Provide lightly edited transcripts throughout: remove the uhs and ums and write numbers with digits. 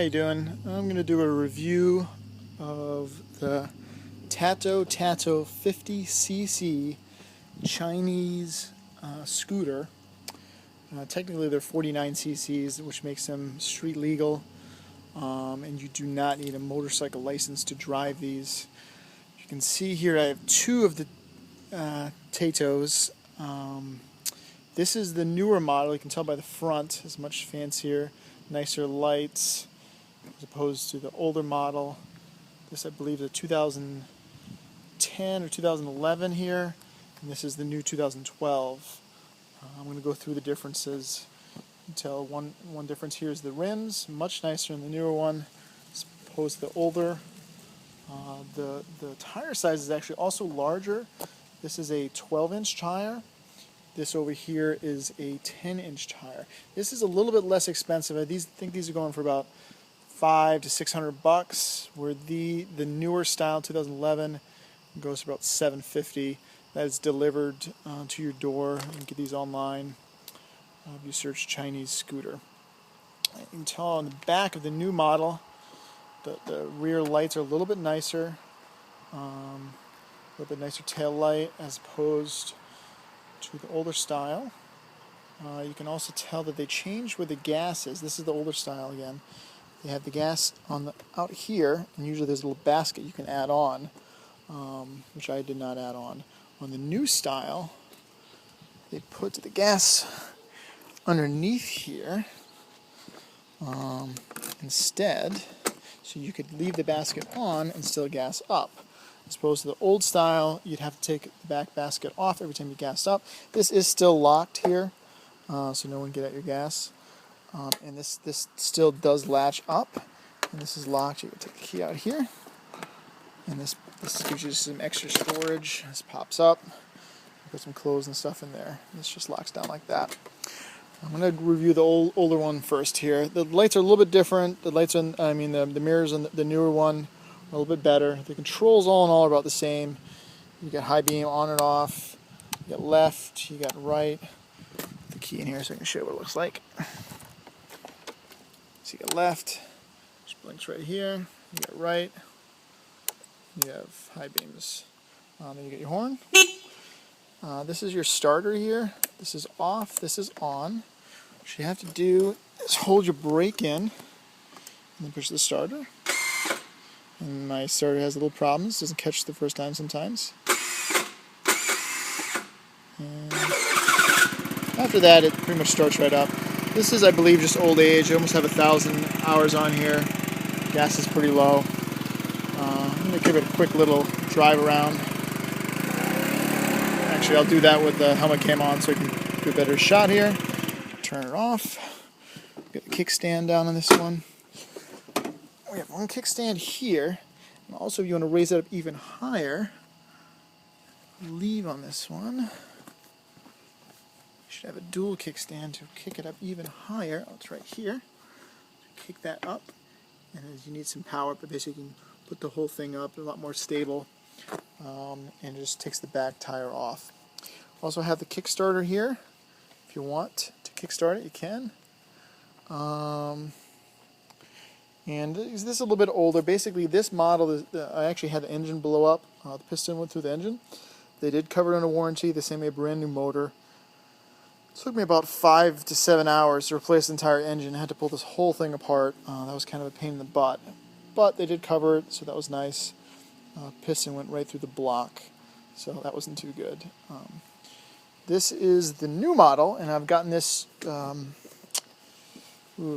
you doing? I'm going to do a review of the Taotao 50cc Chinese scooter. Technically they're 49 cc's, which makes them street legal, and you do not need a motorcycle license to drive these. You can see here I have two of the Taotaos. This is the newer model. You can tell by the front, it's much fancier, nicer lights as opposed to the older model. This I believe is a 2010 or 2011 here, and this is the new 2012. I'm going to go through the differences. You can tell one difference here is the rims, much nicer in the newer one as opposed to the older. The tire size is actually also larger. This is a 12-inch tire. This over here is a 10-inch tire. This is a little bit less expensive. I think these are going for about $500 to $600, where the newer style 2011 goes for about $750. That is delivered to your door. You can get these online if you search Chinese scooter. You can tell on the back of the new model, the rear lights are a little bit nicer, a little bit nicer tail light as opposed to the older style. You can also tell that they changed where the gas is. This is the older style again. They have the gas on out here, and usually there's a little basket you can add on, which I did not add on. On the new style, they put the gas underneath here instead, so you could leave the basket on and still gas up. As opposed to the old style, you'd have to take the back basket off every time you gassed up. This is still locked here, so no one can get at your gas. And this still does latch up, and this is locked. You can take the key out here, and this gives you some extra storage. This pops up. Put some clothes and stuff in there. This just locks down like that. I'm going to review the older one first here. The lights are a little bit different. The lights on, the mirrors on the newer one are a little bit better. The controls all in all are about the same. You got high beam on and off. You got left. You got right. Put the key in here so I can show you what it looks like. So you got left, just blinks right here. You got right. You have high beams. Then you get your horn. This is your starter here. This is off. This is on. What you have to do is hold your brake in and then push the starter. And my starter has little problems. Doesn't catch the first time sometimes. And after that, it pretty much starts right up. This is, I believe, just old age. I almost have 1,000 hours on here. Gas is pretty low. I'm going to give it a quick little drive around. Actually, I'll do that with the helmet cam on so I can do a better shot here. Turn it off. Get the kickstand down on this one. We have one kickstand here. And also, if you want to raise it up even higher, leave on this one. You should have a dual kickstand to kick it up even higher. Oh, it's right here. Kick that up, and you need some power, but basically you can put the whole thing up a lot more stable, and it just takes the back tire off. Also have the Kickstarter here. If you want to kickstart it, you can. And this is a little bit older. Basically, this model, I actually had the engine blow up. The piston went through the engine. They did cover it under warranty. They sent me a brand new motor. It took me about 5 to 7 hours to replace the entire engine. I had to pull this whole thing apart. That was kind of a pain in the butt. But they did cover it, so that was nice. Piston went right through the block, so that wasn't too good. This is the new model, and I've gotten this,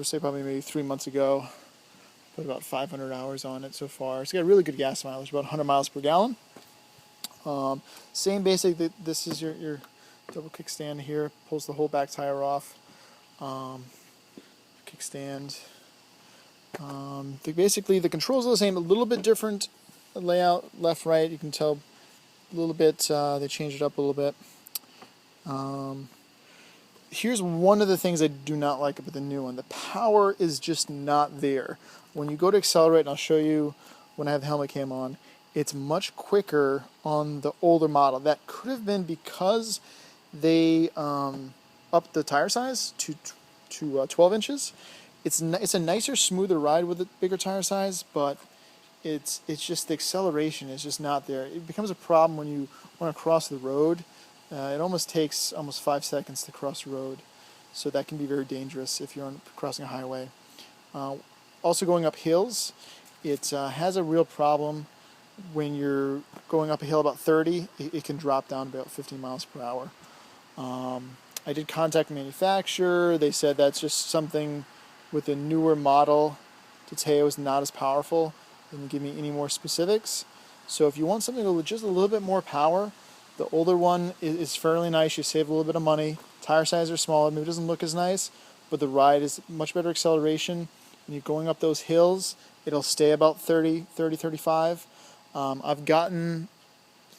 say probably maybe 3 months ago. Put about 500 hours on it so far. It's got really good gas mileage, about 100 miles per gallon. Same basic, this is your double kickstand here, pulls the whole back tire off. Kickstand. Basically, the controls are the same, a little bit different layout, left, right. You can tell a little bit, they changed it up a little bit. Here's one of the things I do not like about the new one. The power is just not there. When you go to accelerate, and I'll show you when I have the helmet cam on, it's much quicker on the older model. That could have been because they upped the tire size to 12 inches, it's a nicer, smoother ride with a bigger tire size, but it's just the acceleration is just not there. It becomes a problem when you want to cross the road. It almost takes 5 seconds to cross the road, so that can be very dangerous if you're crossing a highway. Also, going up hills, it has a real problem. When you're going up a hill about 30, it can drop down about 15 miles per hour. I did contact the manufacturer. They said that's just something with the newer model. Taotao is not as powerful. They didn't give me any more specifics. So if you want something with just a little bit more power, the older one is fairly nice. You save a little bit of money. Tire size are smaller. Maybe it doesn't look as nice, but the ride is much better acceleration. When you're going up those hills, it'll stay about 30, 35. I've gotten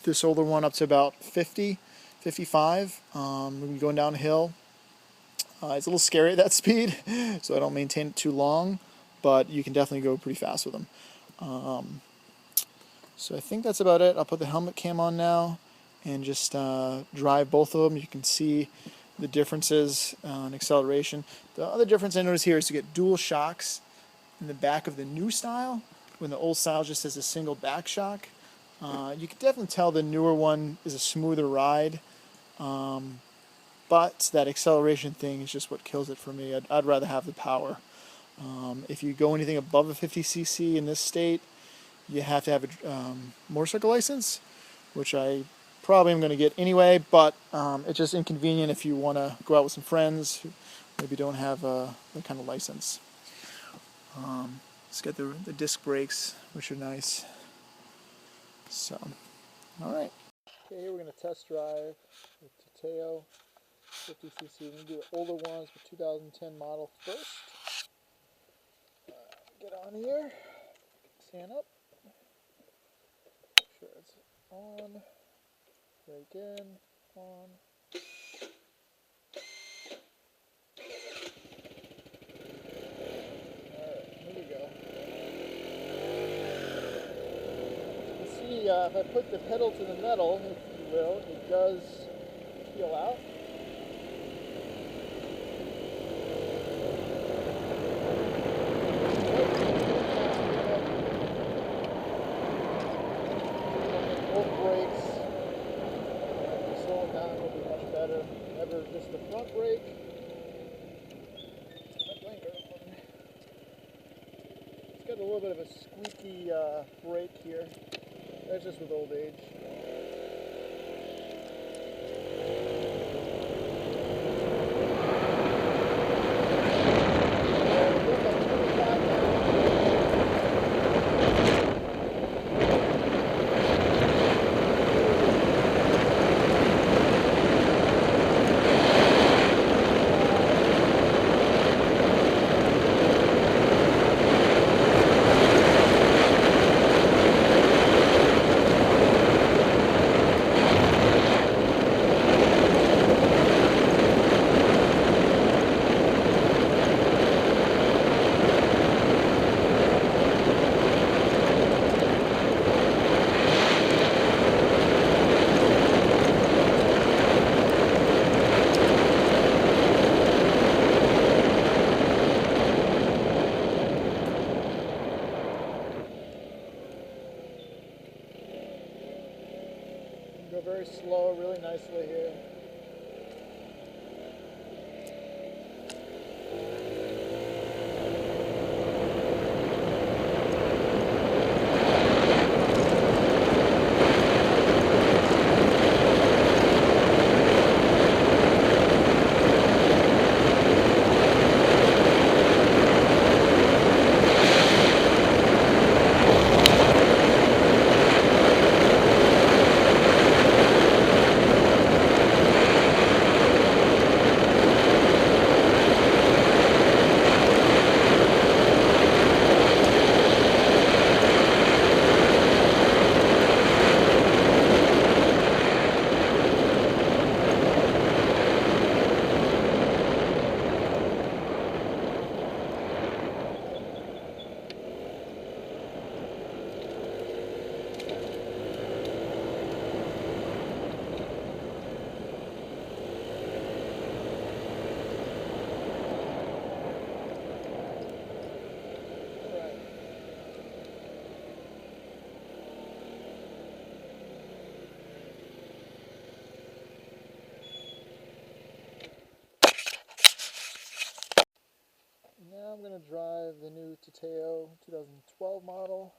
this older one up to about 50, 55. When you're going down a hill, it's a little scary at that speed, so I don't maintain it too long, but you can definitely go pretty fast with them. So I think that's about it. I'll put the helmet cam on now and just drive both of them. You can see the differences in acceleration. The other difference I notice here is to get dual shocks in the back of the new style, when the old style just has a single back shock. You can definitely tell the newer one is a smoother ride, but that acceleration thing is just what kills it for me. I'd rather have the power. If you go anything above a 50cc in this state, you have to have a motorcycle license, which I probably am going to get anyway, but it's just inconvenient if you want to go out with some friends who maybe don't have that kind of license. Let's get the disc brakes, which are nice. So, alright. Okay, here we're going to test drive the Taotao 50cc. We're going to do the older ones, the 2010 model first. Get on here, stand up, make sure it's on, brake in, on. Alright, here we go. You can see if I put the pedal to the metal, if you will, it does peel out. Just the front brake. It's got a little bit of a squeaky brake here. That's just with old age. Go very slow, really nicely here. I'm going to drive the new Taotao 2012 model.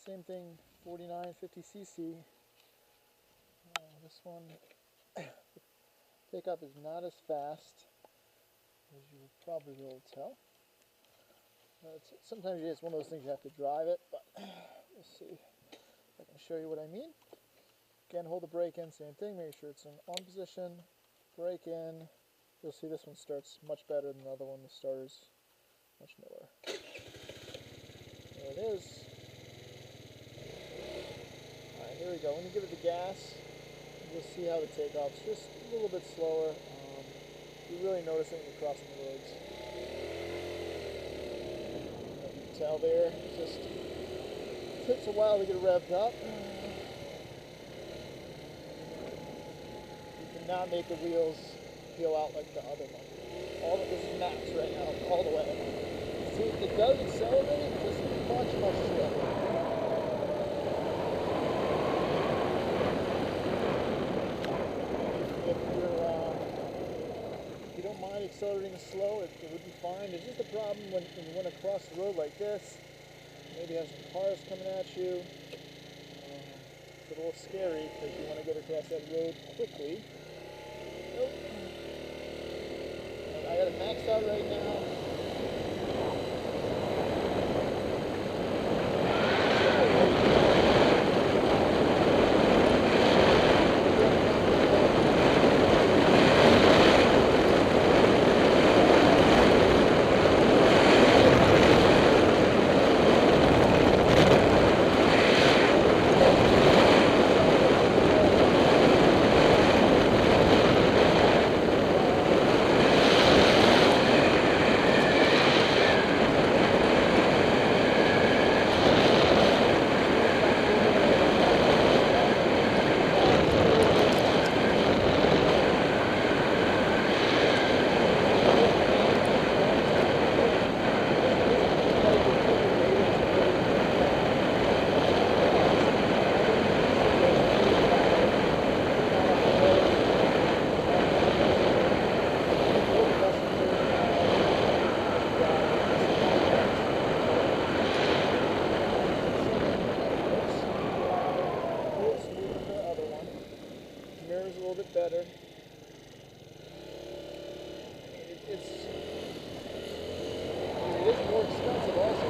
Same thing, 49-50cc. This one, pickup is not as fast as you would probably be able to tell. Sometimes it's one of those things you have to drive it, but we'll see if I can show you what I mean. Again, hold the brake in, same thing, make sure it's in on position, brake in. You'll see this one starts much better than the other one. The starter's much newer. There it is. Alright, here we go. When you give it the gas, you'll see how the takeoff's just a little bit slower. You really notice it when you're crossing the roads. You can tell there, it just takes a while to get revved up. You cannot make the wheels peel out like the other one. This is max right now, all the way. See, it does accelerate, just much slower. If you don't mind accelerating slow, it would be fine. There's just a problem when you want to cross the road like this. Maybe have some cars coming at you. It's a little scary because you want to get across that road quickly. Nope. I got it maxed out right now. Better. It is more expensive also.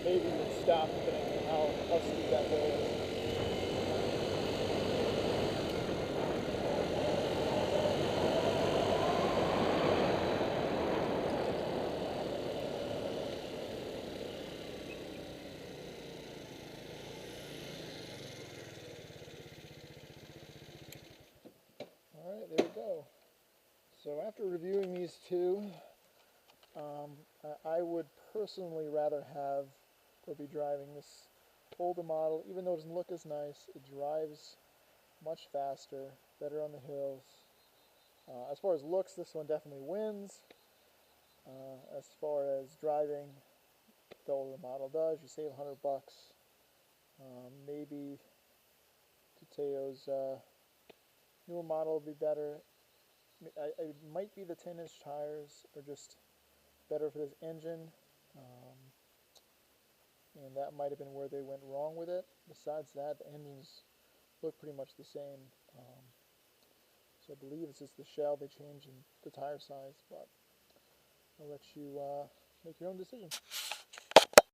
Maybe even stop depending on how steep that hill is. Alright, there we go. So after reviewing these two, I would personally rather have or be driving this older model. Even though it doesn't look as nice, it drives much faster, better on the hills. As far as looks, this one definitely wins. As far as driving, the older model does. You save $100. Maybe Taotao's newer model will be better. It might be the 10-inch tires are just better for this engine. And that might have been where they went wrong with it. Besides that, the engines look pretty much the same. So I believe it's just the shell they change in the tire size, but I'll let you make your own decision.